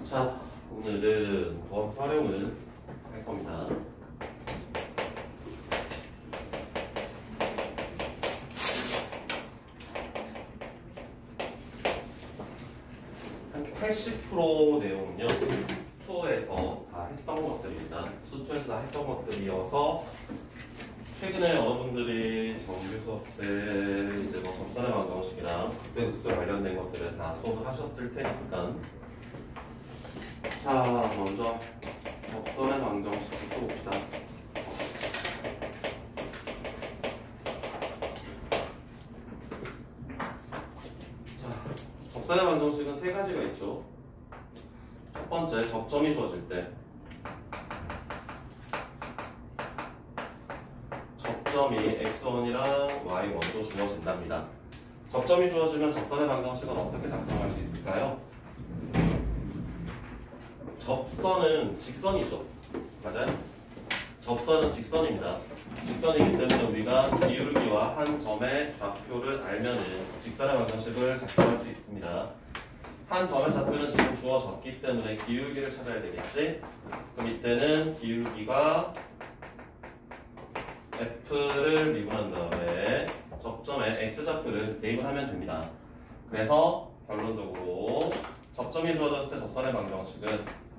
자, 오늘은 도합 활용을 할 겁니다. 한 80% 내용은요, 수투에서 다 했던 것들입니다. 수투에서 다 했던 것들이어서 최근에 여러분들이 정규 수업 때 이제 뭐 접선의 방정식이랑 극대극소 관련된 것들을 다 수업을 하셨을 테니까. 자, 먼저 접선의 방정식을 써봅시다. 자, 접선의 방정식은 세 가지가 있죠. 첫 번째, 접점이 주어질 때. 접점이 x1이랑 y1도 주어진답니다. 접점이 주어지면 접선의 방정식은 어떻게 작성할 수 있을까요? 접선은 직선이죠. 맞아요? 접선은 직선입니다. 직선이기 때문에 우리가 기울기와 한 점의 좌표를 알면은 직선의 방정식을 작성할 수 있습니다. 한 점의 좌표는 지금 주어졌기 때문에 기울기를 찾아야 되겠지? 그럼 이때는 기울기가 F를 미분한 다음에 접점에 X좌표를 대입을 하면 됩니다. 그래서 결론적으로 접점이 주어졌을 때 접선의 방정식은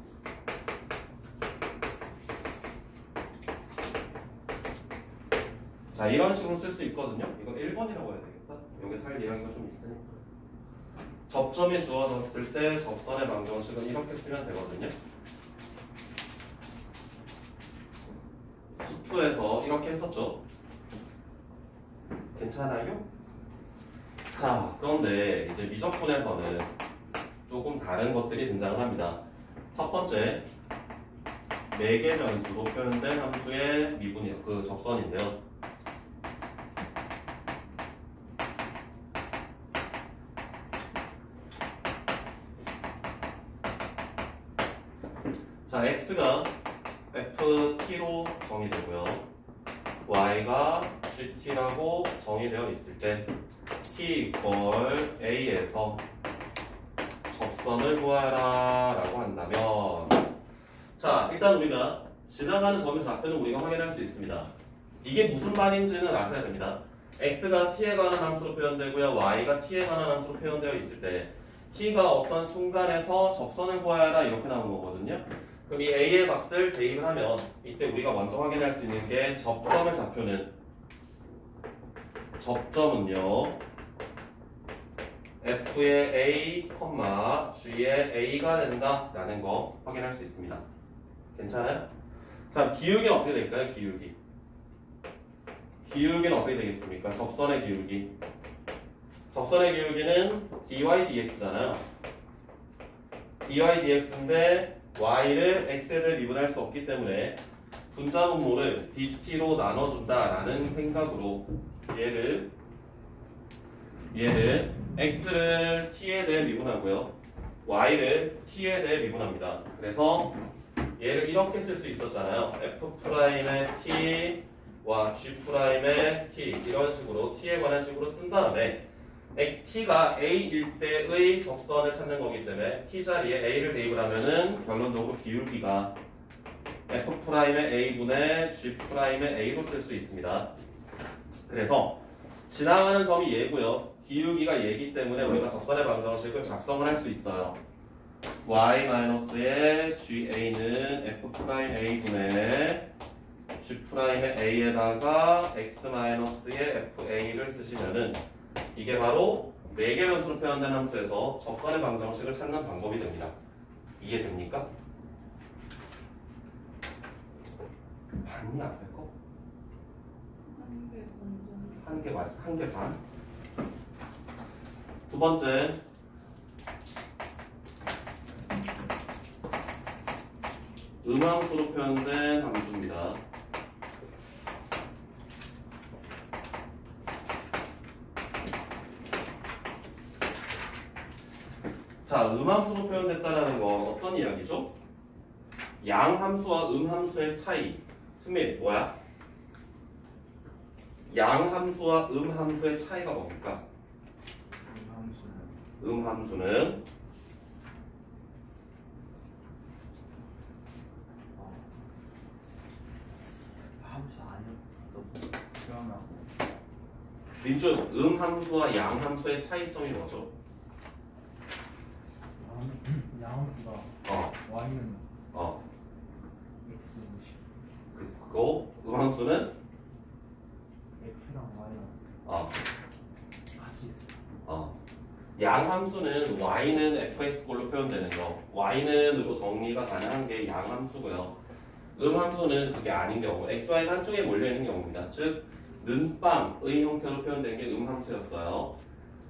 자, 이런 식으로 쓸 수 있거든요. 이거 1번이라고 해야 되겠다. 여기 살 이야기가 좀 있으니까. 접점이 주어졌을 때 접선의 방정식은 이렇게 쓰면 되거든요. 수투에서 이렇게 했었죠. 괜찮아요? 자, 그런데 이제 미적분에서는 조금 다른 것들이 등장을 합니다. 첫 번째, 매개 변수로 표현된 함수의 미분이요. 그 접선인데요. 자, x가 ft로 정의되고요. y가 gt라고 정의되어 있을 때 t = a에서 접선을 구하라 라고 한다면, 자, 일단 우리가 지나가는 점의 좌표는 우리가 확인할 수 있습니다. 이게 무슨 말인지는 아셔야 됩니다. x가 t에 관한 함수로 표현되고요. y가 t에 관한 함수로 표현되어 있을 때 t가 어떤 순간에서 접선을 구하라 이렇게 나온 거거든요. 그럼 이 a의 값을 대입을 하면 이때 우리가 먼저 확인할 수 있는 게 접점의 좌표는, 접점은요 f의 a, g의 a가 된다 라는 거 확인할 수 있습니다. 괜찮아요? 자, 기울기는 어떻게 될까요? 기울기는 어떻게 되겠습니까? 접선의 기울기. 접선의 기울기는 dy dx잖아요. dy dx인데 y를 x에 대해 미분할 수 없기 때문에 분자분모를 dt로 나눠준다라는 생각으로 얘를 x를 t에 대해 미분하고요, y를 t에 대해 미분합니다. 그래서 얘를 이렇게 쓸 수 있었잖아요. f'의 t와 g'의 t, 이런 식으로 t에 관한 식으로 쓴 다음에 t가 a일 때의 접선을 찾는 거기 때문에 t 자리에 a를 대입을 하면은 결론적으로 기울기가 f'의 a분의 g'의 a로 쓸 수 있습니다. 그래서 지나가는 점이 얘고요, 기울기가 얘기 때문에 우리가 접선의 방정식을 작성을 할 수 있어요. y-의 ga는 f'a분의 g'의 a에다가 x-의 fa를 쓰시면은 이게 바로 매개 변수로 표현된 함수에서 접선의 방정식을 찾는 방법이 됩니다. 이해됩니까? 반이 안 될 거? 한 개 반. 두 번째, 음함수로 표현된 함수입니다. 자, 음함수로 표현됐다는 건 어떤 이야기죠? 양함수와 음함수의 차이. 승민, 뭐야? 양함수와 음함수의 차이가 뭡니까? 음함수는 민준, 함수와 양 함수의 차이점이 뭐죠? 양함수가 y는 x 그리고 함수는 x랑 y랑 같이 있어요. 양 함수는 y는 fx꼴로 표현되는 거, y는으로 정리가 가능한 게 양 함수고요. 함수는 그게 아닌 경우, xy가 한쪽에 몰려 있는 경우입니다. 즉 는빵의 형태로 표현된 게 함수였어요.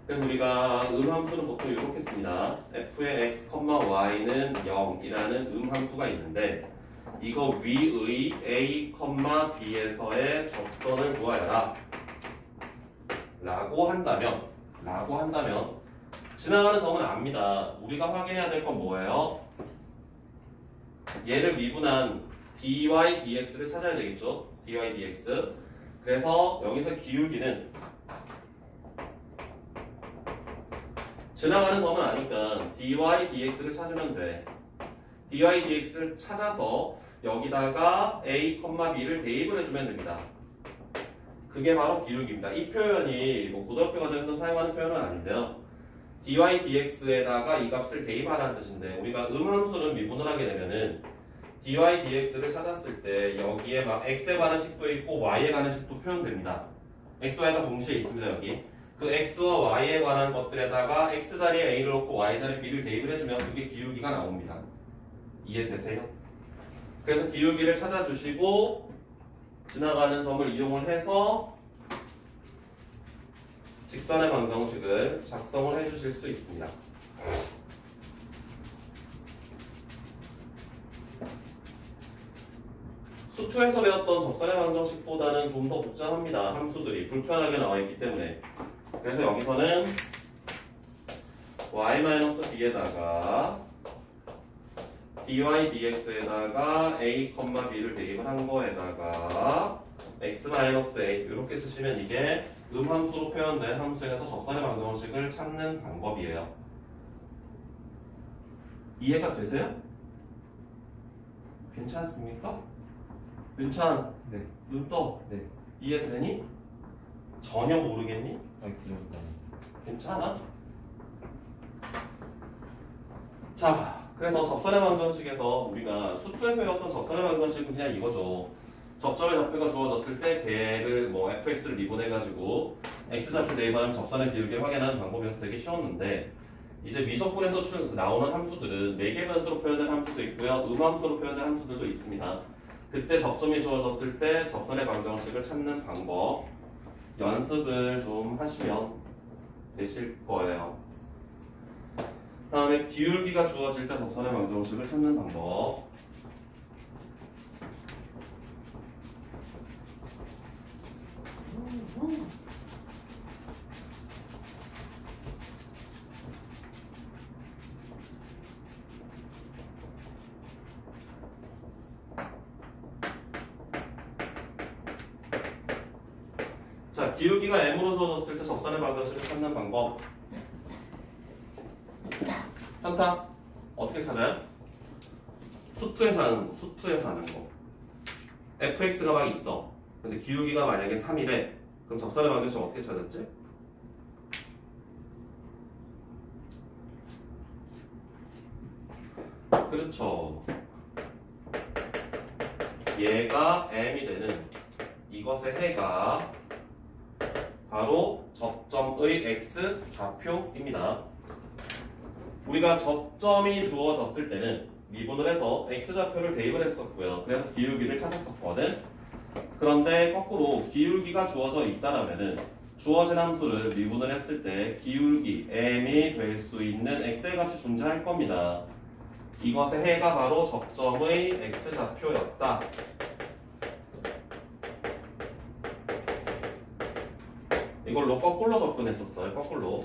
그래서 우리가 함수는 보통 이렇게 씁니다. f의 x, y는 0이라는 함수가 있는데 이거 위의 a, b에서의 접선을 구하여라 라고 한다면 지나가는 점은 압니다. 우리가 확인해야 될 건 뭐예요? 얘를 미분한 dy, dx를 찾아야 되겠죠? dy, dx. 그래서 여기서 기울기는 지나가는 점은 아니까 dy, dx를 찾으면 돼. dy, dx를 찾아서 여기다가 a, b를 대입을 해주면 됩니다. 그게 바로 기울기입니다. 이 표현이 뭐 고등학교 과정에서 사용하는 표현은 아닌데요. dy, dx에다가 이 값을 대입하라는 뜻인데 우리가 함수는 미분을 하게 되면은 dy, dx를 찾았을 때 여기에 막 x에 관한 식도 있고 y에 관한 식도 표현됩니다. x, y가 동시에 있습니다. 여기. 그 x와 y에 관한 것들에다가 x 자리에 a를 넣고 y 자리에 b를 대입을 해주면 그게 기울기가 나옵니다. 이해되세요? 그래서 기울기를 찾아주시고 지나가는 점을 이용을 해서 직선의 방정식을 작성을 해주실 수 있습니다. 수투에서 배웠던 접선의 방정식보다는 좀 더 복잡합니다. 함수들이 불편하게 나와 있기 때문에. 그래서 여기서는 y-b에다가 dy, dx에다가 a, b를 대입을 한 거에다가 x-a 이렇게 쓰시면 이게 함수로 표현된 함수에서 접선의 방정식을 찾는 방법이에요. 이해가 되세요? 괜찮습니까? 윤찬, 네. 눈 떠. 네. 이해되니? 전혀 모르겠니? 기억나. 괜찮아? 자, 그래서 접선의 방정식에서 우리가 수투에서 배웠던 접선의 방정식은 그냥 이거죠. 접점의 좌표가 주어졌을 때 걔를 뭐 fx를 미분해가지고 x좌표 대입하는 접선의 기울기를 확인하는 방법이어서 되게 쉬웠는데 이제 미적분에서 나오는 함수들은 매개 변수로 표현된 함수도 있고요. 함수로 표현된 함수들도 있습니다. 그때 접점이 주어졌을 때 접선의 방정식을 찾는 방법 연습을 좀 하시면 되실 거예요. 다음에 기울기가 주어질 때 접선의 방정식을 찾는 방법. 자, 기울기가 m으로 주어졌을 때 접선의 방정식을 찾는 방법. 현타 어떻게 찾아요? 수투에 사는 거. fx가 막 있어. 근데 기울기가 만약에 3이래. 그럼 접선의 방정식 어떻게 찾았지? 그렇죠. 얘가 m이 되는 이것의 해가 바로 접점의 x 좌표입니다. 우리가 접점이 주어졌을 때는 미분을 해서 x좌표를 대입을 했었고요. 그래서 기울기를 찾았었거든. 그런데 거꾸로 기울기가 주어져 있다라면은 주어진 함수를 미분을 했을 때 기울기 m이 될 수 있는 x의 값이 존재할 겁니다. 이것의 해가 바로 접점의 x좌표였다. 이걸로 거꾸로 접근했었어요. 거꾸로.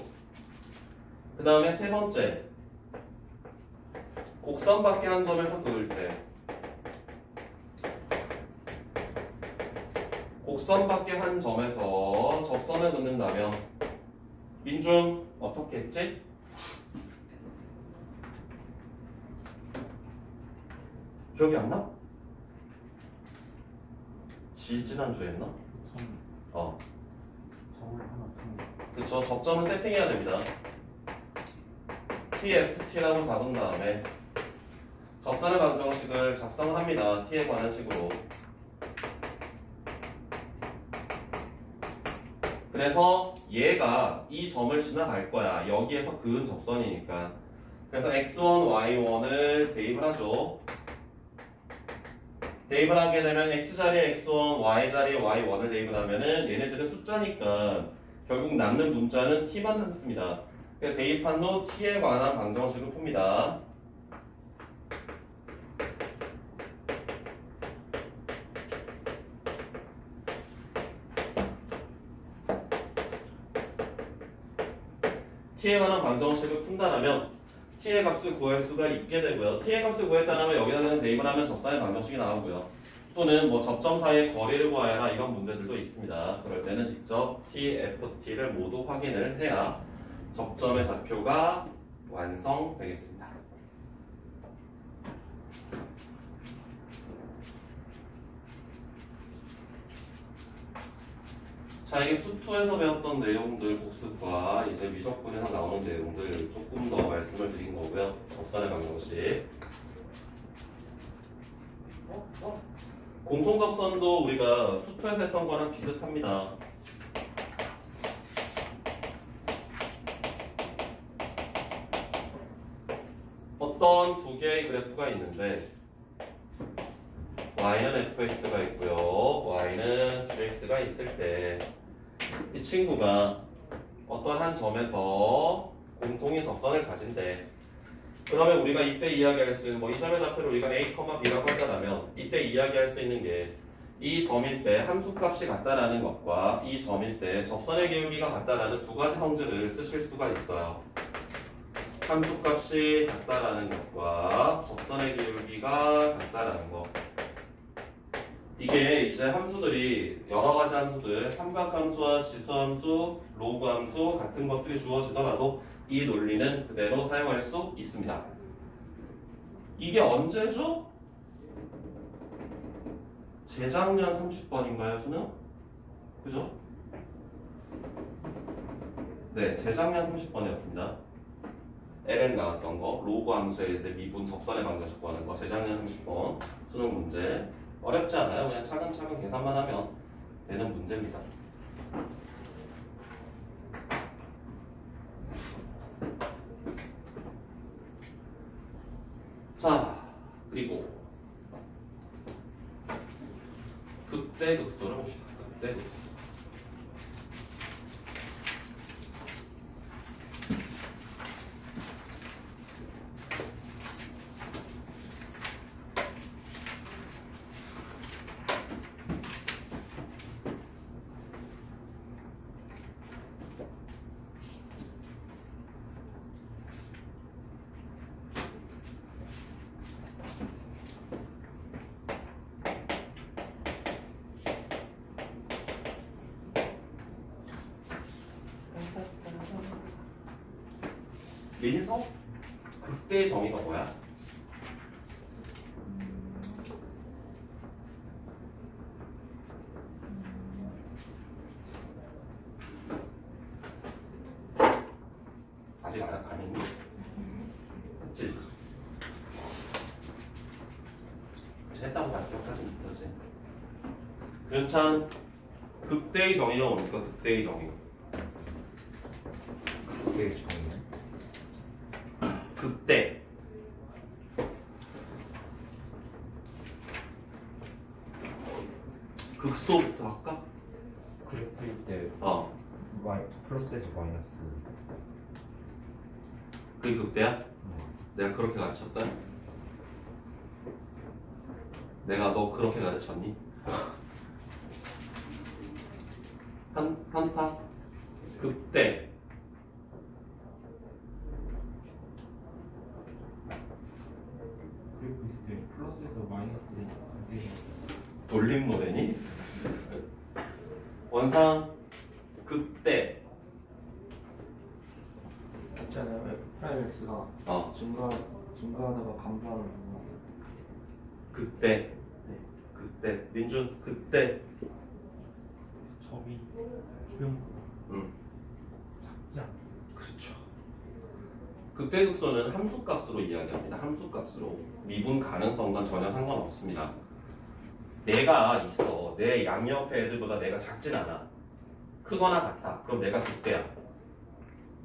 그 다음에 세 번째, 곡선밖에 한 점에서 그을 때 곡선밖에 한 점에서 접선을 긋는다면 민준 어떻게 했지? 기억이 안 나? 지난주에 했나? 점을 하나 더. 그쵸. 접점은 세팅해야 됩니다. TFT라고 잡은 다음에 접선의 방정식을 작성을 합니다. T에 관한 식으로. 그래서 얘가 이 점을 지나갈 거야. 여기에서 그은 접선이니까. 그래서 x1, y1을 대입을 하죠. 대입을 하게 되면 x자리에 x1, y자리에 y1을 대입을 하면은 얘네들은 숫자니까 결국 남는 문자는 t만 남습니다. 그래서 대입한 후 t에 관한 방정식을 풉니다. t에 관한 방정식을 푼다라면 t의 값을 구할 수가 있게 되고요. t의 값을 구했다면 여기다가 대입을 하면 접선의 방정식이 나오고요. 또는 뭐 접점 사이의 거리를 구하여라 이런 문제들도 있습니다. 그럴 때는 직접 TFT를 모두 확인을 해야 접점의 좌표가 완성되겠습니다. 자, 이게 수투에서 배웠던 내용들 복습과 이제 미적분에서 나오는 내용들 조금 더 말씀을 드린 거고요. 접선의 방정식. 공통접선도 우리가 수투에서 했던 거랑 비슷합니다. 어떤 두 개의 그래프가 있는데 y는 fx가 있고요. y는 gx가 있을 때 이 친구가 어떤 한 점에서 공통의 접선을 가진대. 그러면 우리가 이때 이야기할 수 있는 뭐 이 점의 좌표를 우리가 a, b라고 한다면 이때 이야기할 수 있는 게 이 점일 때 함수값이 같다라는 것과 이 점일 때 접선의 기울기가 같다라는 두 가지 성질을 쓰실 수가 있어요. 함수값이 같다라는 것과 접선의 기울기가 같다라는 것. 이게 이제 함수들이 여러 가지 함수들, 삼각함수와 지수함수, 로그함수 같은 것들이 주어지더라도 이 논리는 그대로 사용할 수 있습니다. 이게 언제죠? 재작년 30번인가요, 수능? 그죠? 네, 재작년 30번이었습니다. LN 나왔던 거, 로그 함수의 이제 미분 접선의 방정식 구하는 거, 재작년 30번 수능 문제. 어렵지 않아요. 그냥 차근차근 계산만 하면 되는 문제입니다. 자, 그리고 극대극소를 봅시다. 극대극소. 민석? 극대의 정의가 뭐야? 아직 안 했니? 맞지? 했다고 다 기억하지 못하지? 윤찬, 극대의 정의가 뭡니까? 극대의 정의. 극대의 정의는? 극대. 극소부터 할까? 그래프일 때 어. 플러스에서 마이너스. 그게 극대야? 내가 그렇게 가르쳤어요? 내가 너 그렇게 가르쳤니? 한타? 극대. 그래프 있을 때 플러스에서 마이너스 돌림 노래니? 원상 극대. 있잖아요. F 프라임 X가 증가하다가 감소하는 구간. 극대. 극대. 민준 극대. 점이 주변 작지 않아. 그렇죠. 극대극소는 함수값으로 이야기합니다. 함수값으로. 미분 가능성과 전혀 상관없습니다. 내가 있어. 내 양옆의 애들보다 내가 작진 않아. 크거나 같아. 그럼 내가 극대야.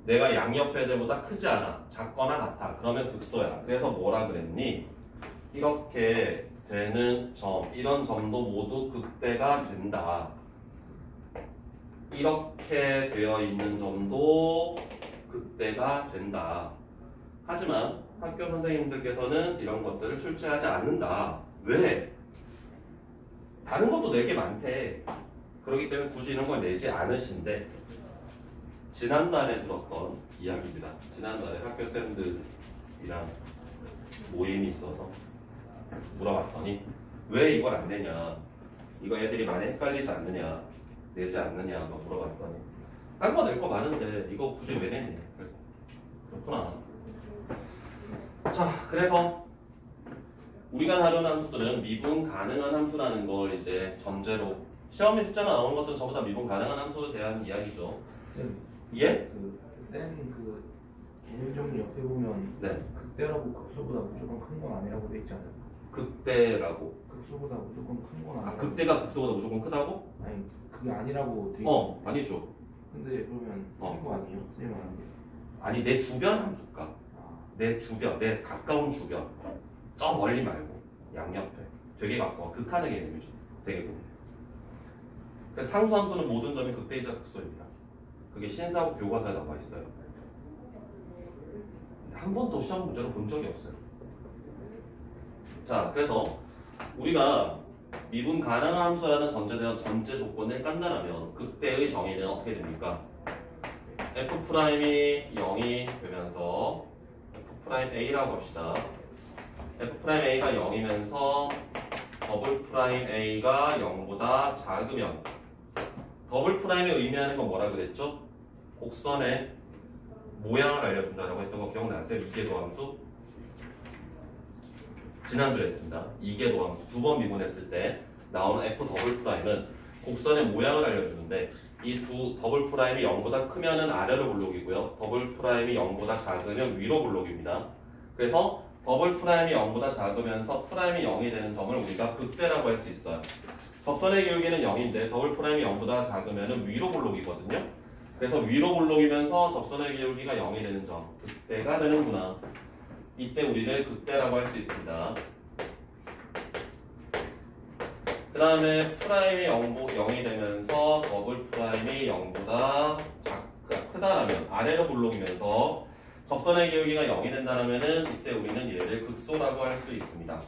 내가 양옆의 애들보다 크지 않아. 작거나 같아. 그러면 극소야. 그래서 뭐라 그랬니? 이렇게 되는 점, 이런 점도 모두 극대가 된다. 이렇게 되어 있는 점도 극대가 된다. 하지만 학교 선생님들께서는 이런 것들을 출제하지 않는다. 왜? 다른 것도 낼 게 많대. 그렇기 때문에 굳이 이런 걸 내지 않으신데, 지난달에 들었던 이야기입니다. 지난달에 학교 쌤들이랑 모임이 있어서 물어봤더니 왜 이걸 안 내냐, 이거 애들이 많이 헷갈리지 않느냐, 내지 않느냐 막 물어봤더니 딴 거 낼 거 많은데 이거 굳이 왜 내냐. 그렇구나. 자, 그래서 우리가 다루는 함수들은 미분 가능한 함수라는 걸 이제 전제로, 시험에 숫자가 나오는 것도 전부 다 미분 가능한 함수에 대한 이야기죠. 쌤, 예? 그 개념 정리 옆에 보면 네. 극대라고 극소보다 무조건 큰 건 아니라고 돼 있잖아요. 극대라고. 극소보다 무조건 큰 건 아, 아니라고. 극대가 극소보다 무조건 크다고? 아니 그게 아니라고 돼 있어. 아니죠. 근데 그러면 큰 거 아니에요? 쌤 말하는 게. 아니, 내 주변 함수가. 아, 내 주변, 내 가까운 주변. 저 멀리 말고 양옆에. 되게 가까워. 극한의 개념이죠. 되게 보면. 그래서 상수 함수는 모든 점이 극대이자 극소입니다. 그게 신사고 교과서에 나와 있어요. 한 번도 시험 문제로 본 적이 없어요. 자, 그래서 우리가 미분 가능한 함수라는 전제 조건을 깐다라면 극대의 정의는 어떻게 됩니까? F'이 0이 되면서 F'A라고 합시다. F'A가 0이면서 D'A가 0보다 작으면, D'A이 의미하는 건 뭐라 그랬죠? 곡선의 모양을 알려준다라고 했던 거 기억나세요? 이계도함수? 지난주에 했습니다. 이계도함수 두 번 미분했을 때 나오는 F'은 곡선의 모양을 알려주는데, 이 두 D'이 0보다 크면은 아래로 볼록이고요. D'이 0보다 작으면 위로 볼록입니다. 그래서 D'이 0보다 작으면서 프라임이 0이 되는 점을 우리가 극대라고 할 수 있어요. 접선의 기울기는 0인데 D'이 0보다 작으면 위로 볼록이거든요. 그래서 위로 볼록이면서 접선의 기울기가 0이 되는 점, 극대가 되는구나. 이때 우리를 극대라고 할 수 있습니다. 그 다음에 프라임이 0이 되면서 D'이 0보다 크다라면, 아래로 볼록이면서 접선의 기울기가 0이 된다면 이때 우리는 얘를 극소라고 할 수 있습니다.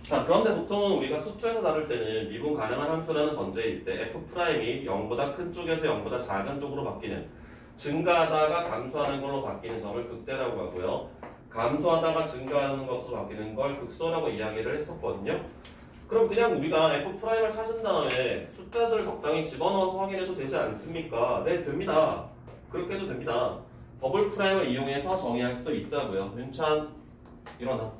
자, 그런데 보통 우리가 수투에서 다룰 때는 미분 가능한 함수라는 전제일 때 F'이 0보다 큰 쪽에서 0보다 작은 쪽으로 바뀌는, 증가하다가 감소하는 걸로 바뀌는 점을 극대라고 하고요. 감소하다가 증가하는 것으로 바뀌는 걸 극소라고 이야기를 했었거든요. 그럼 그냥 우리가 F'을 찾은 다음에 숫자들을 적당히 집어넣어서 확인해도 되지 않습니까? 네, 됩니다. 그렇게 해도 됩니다. D'을 이용해서 정의할 수도 있다고요. 윤찬, 일어나.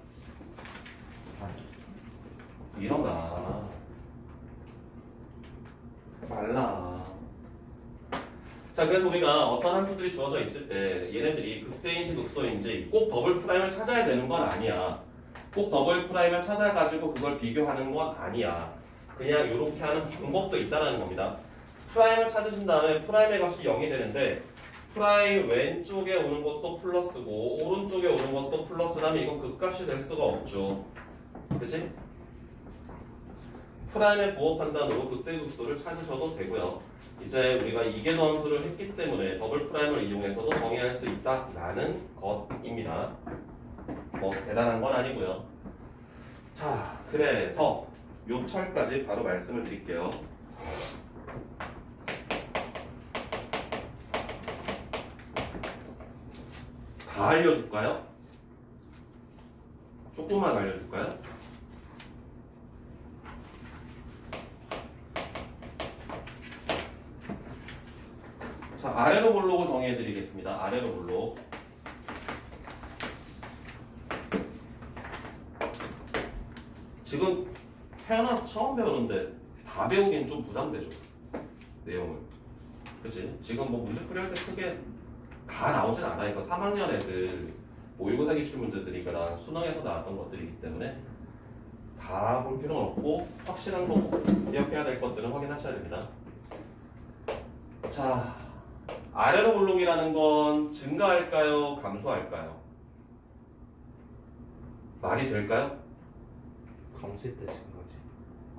일어나. 말라. 자, 그래서 우리가 어떤 함수들이 주어져 있을 때 얘네들이 극대인지 극소인지 꼭 D'를 찾아야 되는 건 아니야. 꼭 D'를 찾아가지고 그걸 비교하는 건 아니야. 그냥 이렇게 하는 방법도 있다는 겁니다. 프라임을 찾으신 다음에 프라임의 값이 0이 되는데, 프라임 왼쪽에 오는 것도 플러스고 오른쪽에 오는 것도 플러스라면 이건 극값이 될 수가 없죠. 그치? 프라임의 부호 판단으로 극대 극소를 찾으셔도 되고요. 이제 우리가 이계도 함수를 했기 때문에 D'을 이용해서도 정의할 수 있다라는 것입니다. 뭐 대단한 건 아니고요. 자, 그래서 요 철까지 바로 말씀을 드릴게요. 다 알려줄까요? 조금만 알려줄까요? 자, 아래로 볼록을 정의해드리겠습니다. 아래로 볼록. 지금 태어나서 처음 배우는데 다 배우기엔 좀 부담되죠. 내용을. 그치? 지금 뭐 문제 풀이할 때 크게 다 나오진 않아. 이거 3학년 애들 모의고사 기출 문제들이거나 수능에서 나왔던 것들이기 때문에 다 볼 필요는 없고 확실한 거 기억해야 될 것들은 확인하셔야 됩니다. 자, 아래로 볼록이라는 건 증가할까요? 감소할까요? 말이 될까요? 감수했다 증가하지.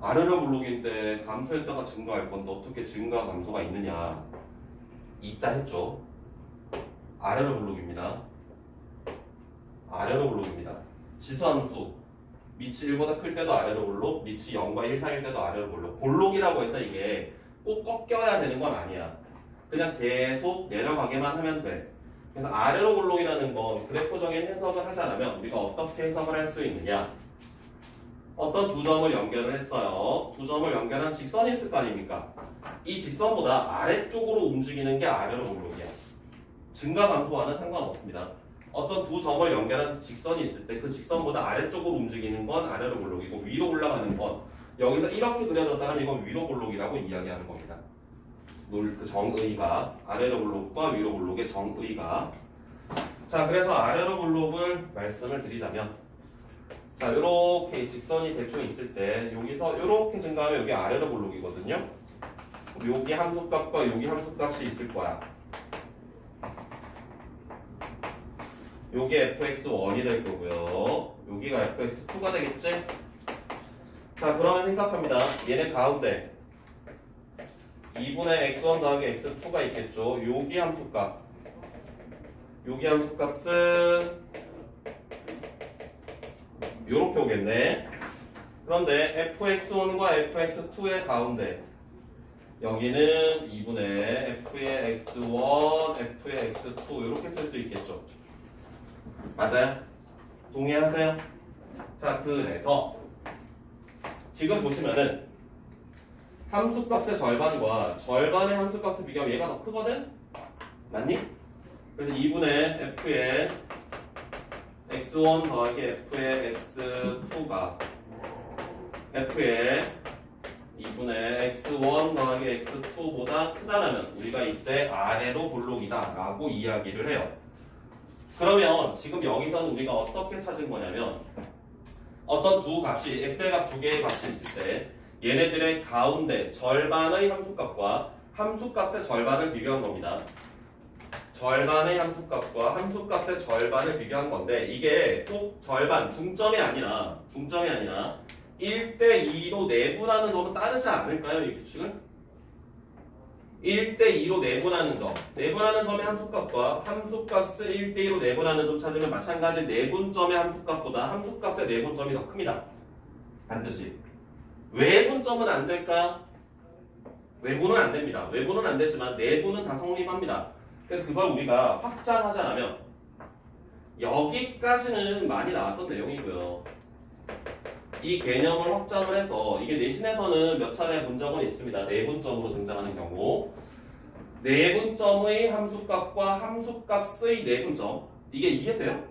아래로 볼록인데 감소했다가 증가할 건데 어떻게 증가 감소가 있느냐? 있다 했죠. 아래로 볼록입니다. 아래로 볼록입니다. 지수함수 밑이 1보다 클 때도 아래로 볼록, 밑이 0과 1 사이일 때도 아래로 볼록. 볼록이라고 해서 이게 꼭 꺾여야 되는 건 아니야. 그냥 계속 내려가기만 하면 돼. 그래서 아래로 볼록이라는 건 그래프적인 해석을 하지 않으면 우리가 어떻게 해석을 할 수 있느냐? 어떤 두 점을 연결을 했어요. 두 점을 연결한 직선이 있을 거 아닙니까? 이 직선보다 아래쪽으로 움직이는 게 아래로 볼록이야. 증가 감소와는 상관없습니다. 어떤 두 점을 연결한 직선이 있을 때 그 직선보다 아래쪽으로 움직이는 건 아래로 볼록이고 위로 올라가는 건 여기서 이렇게 그려졌다면 이건 위로 볼록이라고 이야기하는 겁니다. 그 정의가 아래로 볼록과 위로 볼록의 정의가. 자, 그래서 아래로 볼록을 말씀을 드리자면 자, 요렇게 직선이 대충 있을 때 여기서 요렇게 증가하면 여기 아래로 볼록이거든요. 여기 함수값과 여기 함수값이 있을 거야. 요게 fx1이 될 거고요. 여기가 fx2가 되겠지? 자, 그러면 생각합니다. 얘네 가운데 2분의 x1 더하기 x2가 있겠죠. 여기 함수값. 여기 함수값은 요렇게 오겠네. 그런데 fx1과 fx2의 가운데 여기는 2분의 f의 x1, f의 x2 이렇게 쓸 수 있겠죠. 맞아요? 동의하세요? 자, 그래서 지금 보시면은 함수값의 절반과 절반의 함수값을 비교하면 얘가 더 크거든? 맞니? 그래서 2분의 f의 x1 더하기 f의 x2가 f의 2분의 x1 더하기 x2보다 크다라면 우리가 이때 아래로 볼록이다 라고 이야기를 해요. 그러면 지금 여기서는 우리가 어떻게 찾은 거냐면 어떤 두 값이 x의 값 두 개의 값이 있을 때 얘네들의 가운데 절반의 함수값과 함수값의 절반을 비교한 겁니다. 절반의 함수값과 함수값의 절반을 비교한 건데 이게 꼭 절반, 중점이 아니라 1대2로 내분하는 점은 따르지 않을까요? 이 규칙은? 1대2로 내분하는 점. 내분하는 점의 함수값과 함수값을 1대2로 내분하는 점 찾으면 마찬가지 내분점의 함수값보다 함수값의 내분점이 더 큽니다. 반드시. 외분점은 안 될까요? 외분은 안 됩니다. 외분은 안 되지만 내분은 다 성립합니다. 그래서 그걸 우리가 확장하지 않으면 여기까지는 많이 나왔던 내용이고요. 이 개념을 확장을 해서 이게 내신에서는 몇 차례 본 적은 있습니다. 내분점으로 등장하는 경우 내분점의 함수값과 함수값의 내분점 이게 이해돼요?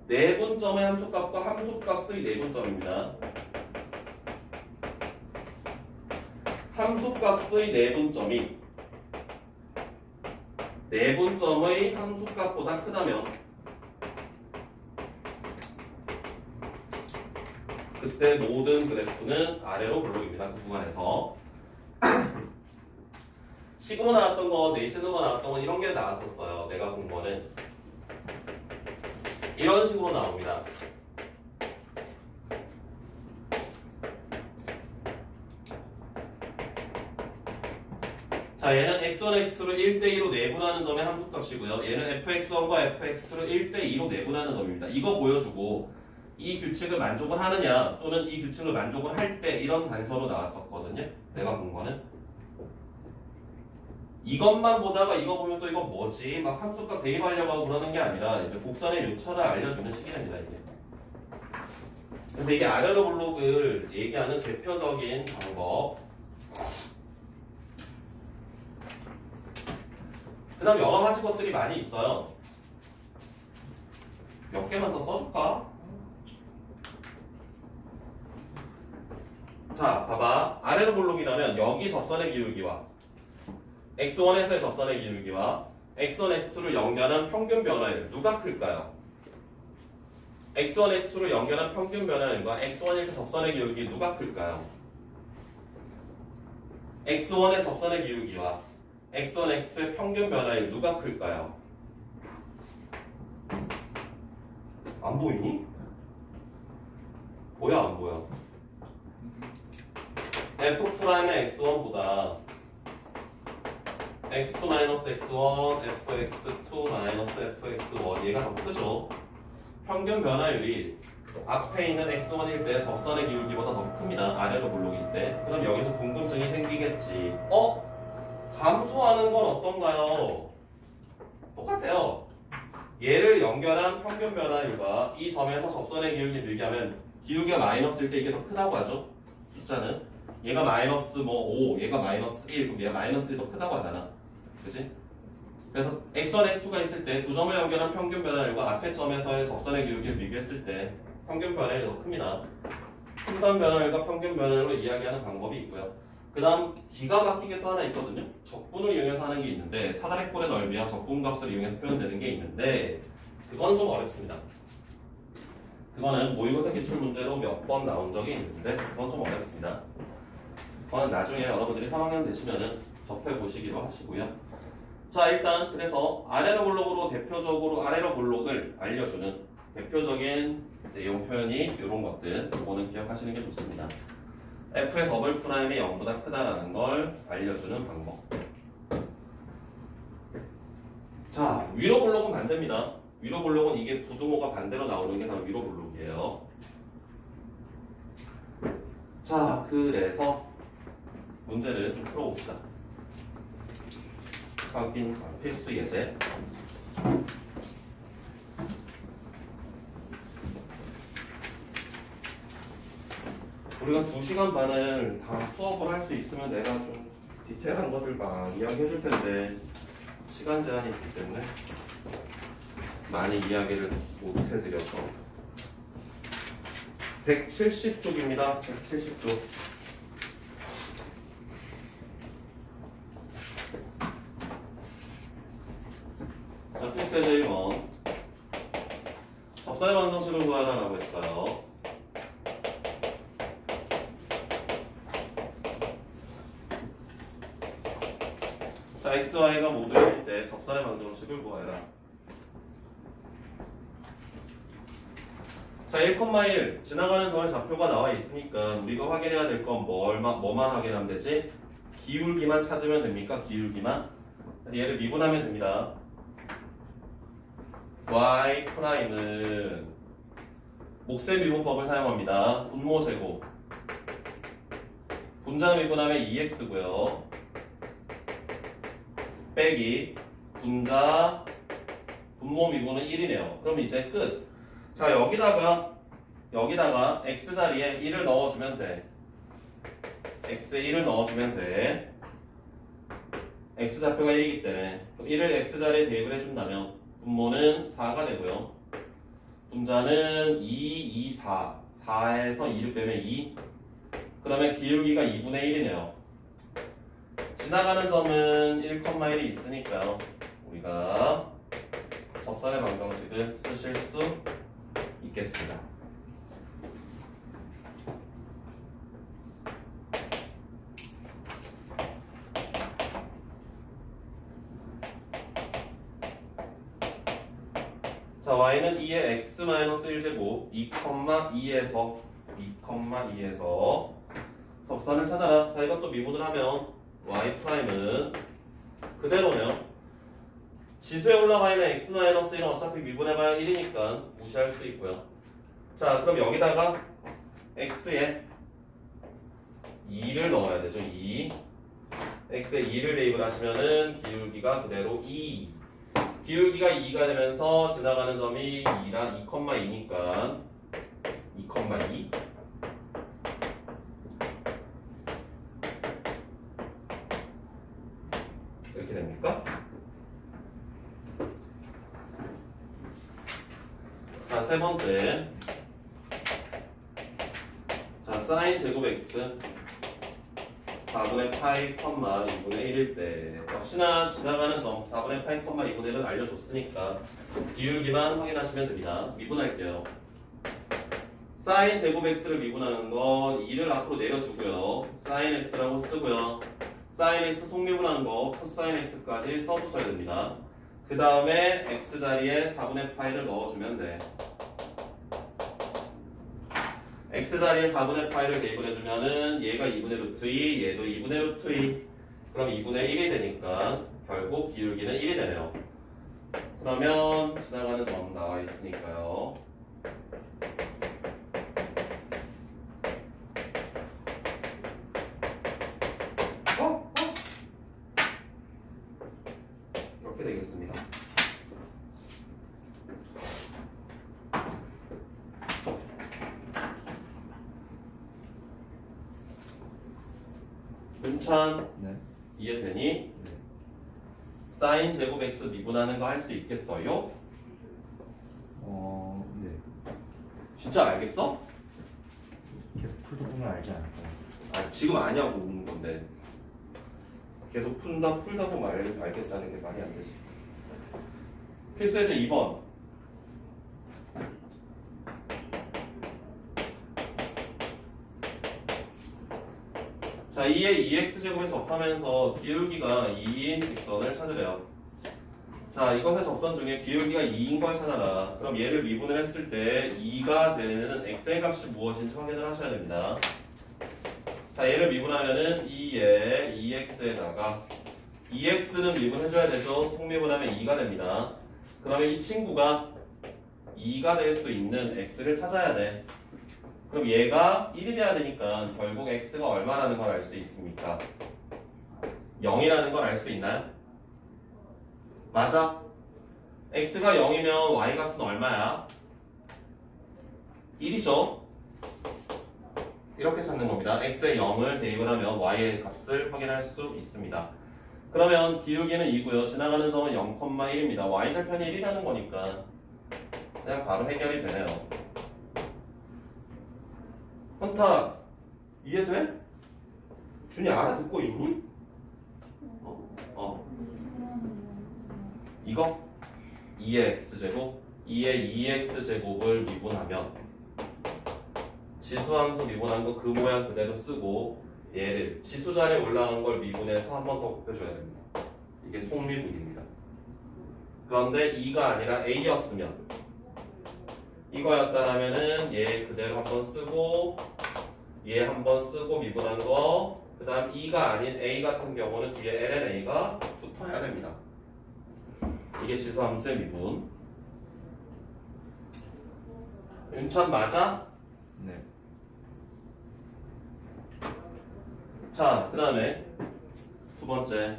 내분점의 함수값과 함수값의 내분점입니다. 함수값의 내분점이 내분점의 함수값보다 크다면 그때 모든 그래프는 아래로 볼록입니다. 그 구간에서 식으로 나왔던 거, 내신으로 나왔던 거 이런 게 나왔었어요. 내가 본 거는 이런 식으로 나옵니다. 자, 얘는 x1, x2를 1대2로 내분하는 점의 함수값이고요. 얘는 fx1과 fx2를 1대2로 내분하는 점입니다. 이거 보여주고 이 규칙을 만족을 하느냐 또는 이 규칙을 만족을 할 때 이런 단서로 나왔었거든요. 내가 본 거는 이것만 보다가 이거 보면 또 이거 뭐지? 막 함수값 대입하려고 하고 그러는 게 아니라 이제 곡선의 요철을 알려주는 시기입니다. 이게. 근데 이게 아래로 볼록을 얘기하는 대표적인 방법. 그 다음 여러 가지 것들이 많이 있어요. 몇 개만 더 써줄까? 자, 봐봐. 아래로 볼록이라면 여기 접선의 기울기와 x1에서의 접선의 기울기와 x1, x2를 연결한 평균 변화율 누가 클까요? x1, x2를 연결한 평균 변화율과 x1에서 접선의 기울기 누가 클까요? x1의 접선의 기울기와 x1, x2의 평균 변화율 누가 클까요? 안 보이니? 보여 안 보여? F'의 x1보다 x2-x1, fx2-fx1 얘가 더 크죠? 평균 변화율이 앞에 있는 x1일 때 접선의 기울기보다 더 큽니다. 아래로 볼록일 때. 그럼 여기서 궁금증이 생기겠지. 감소하는 건 어떤가요? 똑같아요. 얘를 연결한 평균 변화율과 이 점에서 접선의 기울기를 비교하면 기울기가 마이너스일 때 이게 더 크다고 하죠. 숫자는. 얘가 마이너스 5, 얘가 마이너스 1, 그럼 얘가 마이너스 1이 더 크다고 하잖아. 그치? 그래서 x1, x2가 있을 때 두 점을 연결한 평균 변화율과 앞에 점에서의 접선의 기울기를 비교했을 때 평균 변화율이 더 큽니다. 순간 변화율과 평균 변화율로 이야기하는 방법이 있고요. 그 다음 기가 막히게 또 하나 있거든요. 적분을 이용해서 하는 게 있는데 사다리꼴의 넓이와 적분값을 이용해서 표현되는 게 있는데 그건 좀 어렵습니다. 그거는 모의고사 기출 문제로 몇 번 나온 적이 있는데 그건 좀 어렵습니다. 그거는 나중에 여러분들이 3학년 되시면은 접해보시기로 하시고요. 자, 일단 그래서 아래로 볼록으로 대표적으로 아래로 볼록을 알려주는 대표적인 내용 표현이 이런 것들, 이거는 기억하시는 게 좋습니다. F의 더블 프라임이 0보다 크다라는 걸 알려주는 방법. 자, 위로 볼록은 반대입니다. 위로 볼록은 이게 부등호가 반대로 나오는 게 바로 위로 볼록이에요. 자, 그래서 문제를 좀 풀어봅시다. 확인 필수 예제. 우리가 2시간 반을 다 수업을 할 수 있으면 내가 좀 디테일한 것들 막 이야기해 줄 텐데 시간 제한이 있기 때문에 많이 이야기를 못 해드려서 170쪽입니다. 170쪽. 자, 필수 1번 접선의 방정식을 구하라라고 했어요. 자, x, y가 모두 1일 때 접선의 방정식을 구하라. 자, 1,1 지나가는 점의 좌표가 나와 있으니까 우리가 확인해야 될 건 뭐만 확인하면 되지? 기울기만 찾으면 됩니까? 기울기만. 얘를 미분하면 됩니다. y 프라임은 몫의 미분법을 사용합니다. 분모 제곱. 분자 미분하면 2x고요. 빼기 분자 분모 미분은 1이네요. 그럼 이제 끝. 자, 여기다가 x 자리에 1을 넣어주면 돼. x에 1을 넣어주면 돼. x 좌표가 1이기 때문에 그럼 1을 x 자리에 대입을 해준다면 분모는 4가 되고요. 분자는 2, 2, 4. 4에서 2를 빼면 2. 그러면 기울기가 2분의 1이네요. 지나가는 점은 1,1이 있으니까요. 우리가 접선의 방정식을 쓰실 수 있겠습니다. 자, y는 2의 x-1제곱 2,2에서 접선을 찾아라. 자, 이것도 미분을 하면 y 프라임은 그대로네요. 지수에 올라가 있는 x-1은 어차피 미분해봐야 1이니까 무시할 수 있고요. 자, 그럼 여기다가 x에 2를 넣어야 되죠. 2. x에 2를 대입을 하시면은 기울기가 그대로 2. 기울기가 2가 되면서 지나가는 점이 2,2니까 2,2. 이렇게 됩니까? 자, 세 번째. 자, 사인 제곱 x 4분의 파이, 2분의 1일 때 역시나 지나가는 점 4분의 파이, 2분의 1은 알려줬으니까 기울기만 확인하시면 됩니다. 미분할게요. 사인 제곱 x를 미분하는 건 2를 앞으로 내려주고요. 사인 x라고 쓰고요. 사인 x 속미분하는 거 코사인 x까지 써주셔야 됩니다. 그 다음에 x 자리에 4분의 파이를 넣어주면 돼. x 자리에 4분의 파이를 대입을 해주면은 얘가 2분의 루트 2, 얘도 2분의 루트 2. 그럼 2분의 1이 되니까 결국 기울기는 1이 되네요. 그러면 지나가는 점 나와 있으니까요. 이렇게 되겠습니다. 문찬 네. 이해되니? 사인 제곱 x 미분하는 거 할 수 있겠어요? 네. 진짜 알겠어? 계속 풀다 보면 알지 않을까요? 아 지금 아냐고 묻는 건데 계속 풀다 보면 알겠다는 게 말이 안 되지. 필수예제 2번. 자 2의 2x제곱에 접하면서 기울기가 2인 직선을 찾으래요. 자 이것의 접선 중에 기울기가 2인 걸 찾아라. 그럼 얘를 미분을 했을 때 2가 되는 x의 값이 무엇인지 확인을 하셔야 됩니다. 자 얘를 미분하면은 2에 2x에다가 2x는 미분해줘야 되죠. 속미분하면 2가 됩니다. 그러면 이 친구가 2가 될 수 있는 x를 찾아야 돼. 그럼 얘가 1이 돼야 되니까 결국 x가 얼마라는 걸 알 수 있습니까? 0이라는 걸 알 수 있나요? 맞아. x가 0이면 y 값은 얼마야? 1이죠. 이렇게 찾는 겁니다. x에 0을 대입을 하면 y의 값을 확인할 수 있습니다. 그러면 기울기는 2고요. 지나가는 점은 0,1입니다. y절편이 1이라는 거니까 그냥 바로 해결이 되네요. 헌타 이해돼? 준이 알아듣고 있니? 이거 2의 x제곱 2의 2x제곱을 미분하면 지수함수 미분한 거 그 모양 그대로 쓰고 얘를 지수 자리에 올라간 걸 미분해서 한 번 더 곱해줘야 됩니다. 이게 속미분입니다. 그런데 2가 아니라 a였으면 이거였다라면은 얘 그대로 한 번 쓰고 얘 한 번 쓰고 미분한 거 그 다음 2가 아닌 a 같은 경우는 뒤에 lna가 붙어야 됩니다. 이게 지수함수의 미분. 윤찬 맞아? 네. 자, 그 다음에 두 번째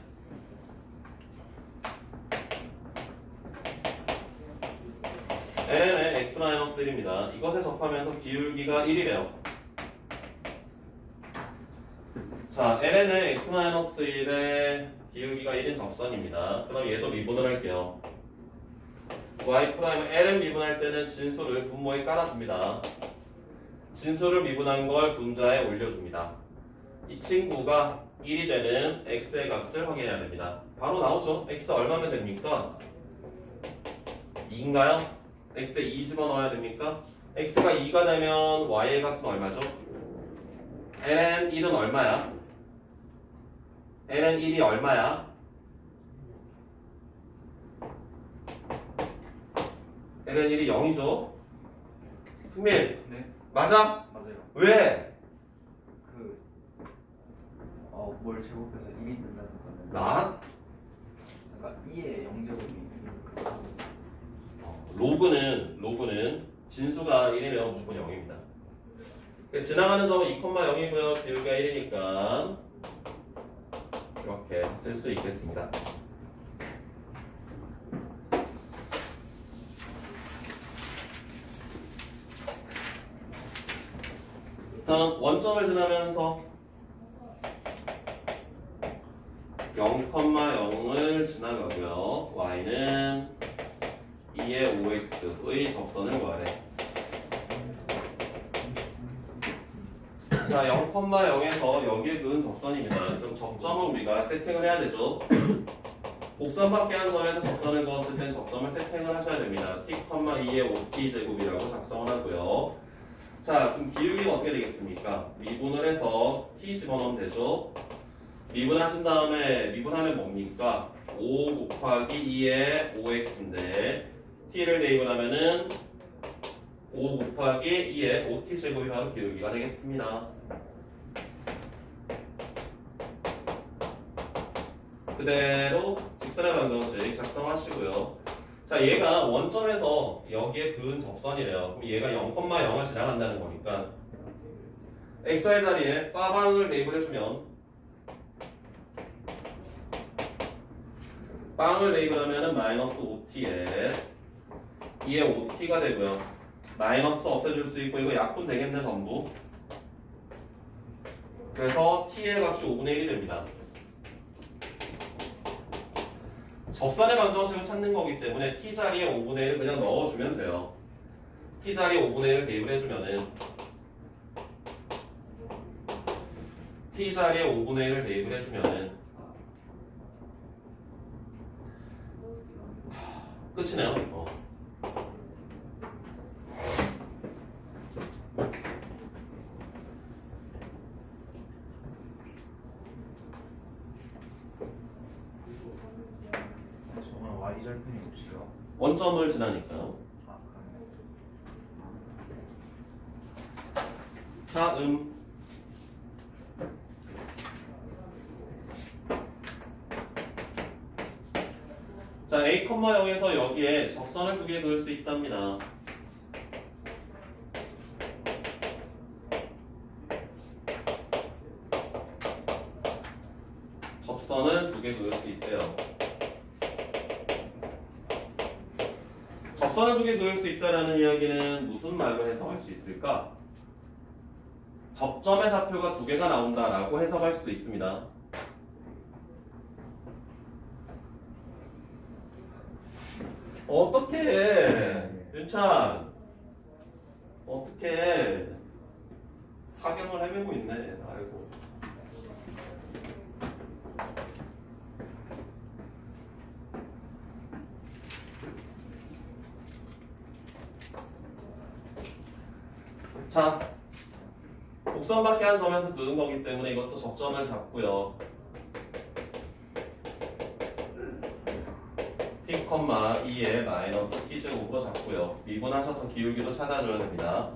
ln의 x-1입니다. 이것에 접하면서 기울기가 1이래요. 자, ln의 x-1의 기울기가 1인 접선입니다. 그럼 얘도 미분을 할게요. y 프라임 ln 미분할 때는 진수를 분모에 깔아줍니다. 진수를 미분한 걸 분자에 올려줍니다. 이 친구가 1이 되는 x의 값을 확인해야 됩니다. 바로 나오죠. x 얼마면 됩니까? 2인가요? x에 2 집어넣어야 됩니까? x가 2가 되면 y의 값은 얼마죠? ln 1은 얼마야? ln 1이 얼마야? ln 1이 0이죠? 승민 네, 맞아? 맞아요. 왜? 뭘 제곱해서 1이 된다는 거는 나? 그러니까 2의 0제곱이 로그는 진수가 1이면 무조건 0입니다. 지나가는 점은 2,0이고요. 기울기가 1이니까 이렇게 쓸 수 있겠습니다. 다음 원점을 지나면서 0,0을 지나가고요. y는 2의 5x의 접선을 구하래. 자, 0,0에서 여기에 그은 접선입니다. 그럼 접점은 우리가 세팅을 해야 되죠. 곡선밖에 한 점에서 접선을 그었을 땐 접점을 세팅을 하셔야 됩니다. t,2의 5t 제곱이라고 작성을 하고요. 자, 그럼 기울기가 어떻게 되겠습니까? 미분을 해서 t 집어넣으면 되죠. 미분하신 다음에 미분하면 뭡니까? 5 곱하기 2의 5x인데 t를 대입하면은 5 곱하기 2의 5t 제곱이 바로 기울기가 되겠습니다. 그대로 직선의 방정식 작성하시고요. 자, 얘가 원점에서 여기에 그은 접선이래요. 그럼 얘가 0,0을 지나간다는 거니까 xy 자리에 빠방을 대입을 해주면 빵을 대입을 하면은 마이너스 5t에 2의 5t가 되고요. 마이너스 없애줄 수 있고 이거 약분 되겠네 전부. 그래서 t의 값이 5분의 1이 됩니다. 접선의 방정식을 찾는 거기 때문에 t 자리에 5분의 1을 그냥 넣어주면 돼요. t 자리에 5분의 1을 대입을 해주면은 t 자리에 5분의 1을 대입을 해주면은 끝이네요. 저건 y절편이 없이요. 원점을 지나니까요. 아, 그러네. 다음 자, a, 0에서 여기에 접선을 2개 그을 수 있답니다. 접선을 2개 그을 수 있대요. 접선을 2개 그을 수 있다라는 이야기는 무슨 말로 해석할 수 있을까? 접점의 좌표가 2개가 나온다라고 해석할 수도 있습니다. 어떡해 윤찬, 어떡해 사경을 헤매고 있네. 아이고. 자, 곡선밖에 한 점에서 그은 거기 때문에 이것도 접점을 잡고요. t, 2의 마이너스 t제곱으로 잡고요. 미분하셔서 기울기도 찾아줘야 됩니다.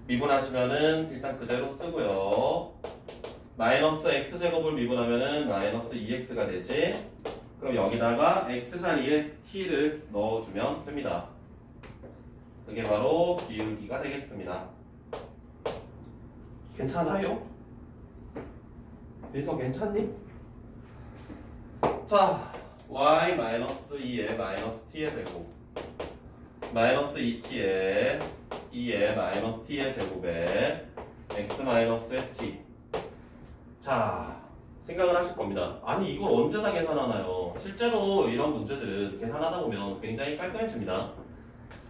미분하시면은 일단 그대로 쓰고요. 마이너스 x제곱을 미분하면은 마이너스 2x가 되지. 그럼 여기다가 x자리에 t를 넣어주면 됩니다. 그게 바로 기울기가 되겠습니다. 괜찮아요? 민서 괜찮니? 자, y-2의 마이너스 t의 제곱 마이너스 2t의 2의 마이너스 t의 제곱에 x-의 t. 자, 생각을 하실 겁니다. 아니 이걸 언제 다 계산하나요? 실제로 이런 문제들은 계산하다 보면 굉장히 깔끔해집니다.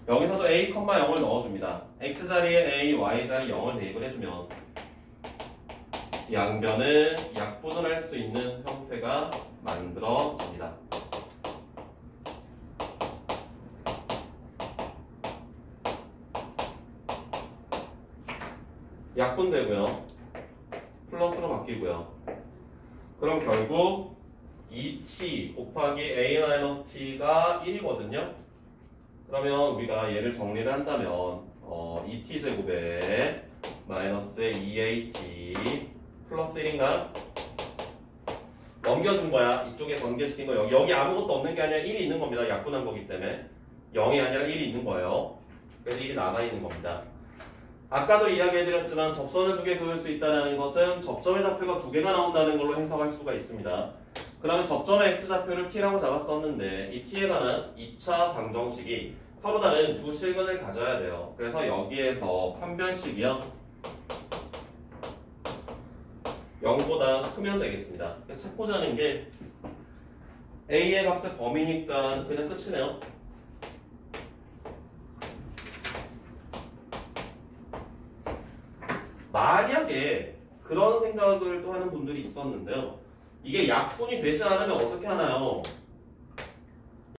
여기서도 a, 0을 넣어줍니다. x자리에 a, y자리 0을 대입을 해주면 양변을 약분을 할 수 있는 형태가 만들어집니다. 약분되고요. 플러스로 바뀌고요. 그럼 결국 2t 곱하기 a-t가 1이거든요. 그러면 우리가 얘를 정리를 한다면 2t 제곱에 마이너스의 2at 플러스 1인가? 넘겨준 거야. 이쪽에 전개시킨 거 여기 아무것도 없는 게 아니라 1이 있는 겁니다. 약분한 거기 때문에 0이 아니라 1이 있는 거예요. 그래서 1이 남아 있는 겁니다. 아까도 이야기해드렸지만 접선을 2개 그을 수 있다는 것은 접점의 좌표가 2개가 나온다는 걸로 해석할 수가 있습니다. 그러면 접점의 x좌표를 t라고 잡았었는데 이 t에 관한 2차 방정식이 서로 다른 두 실근을 가져야 돼요. 그래서 여기에서 판별식이요 0보다 크면 되겠습니다. 그래서 찾고자 하는 게 a의 값의 범위니까 그냥 끝이네요. 만약에 그런 생각을 또 하는 분들이 있었는데요. 이게 약분이 되지 않으면 어떻게 하나요?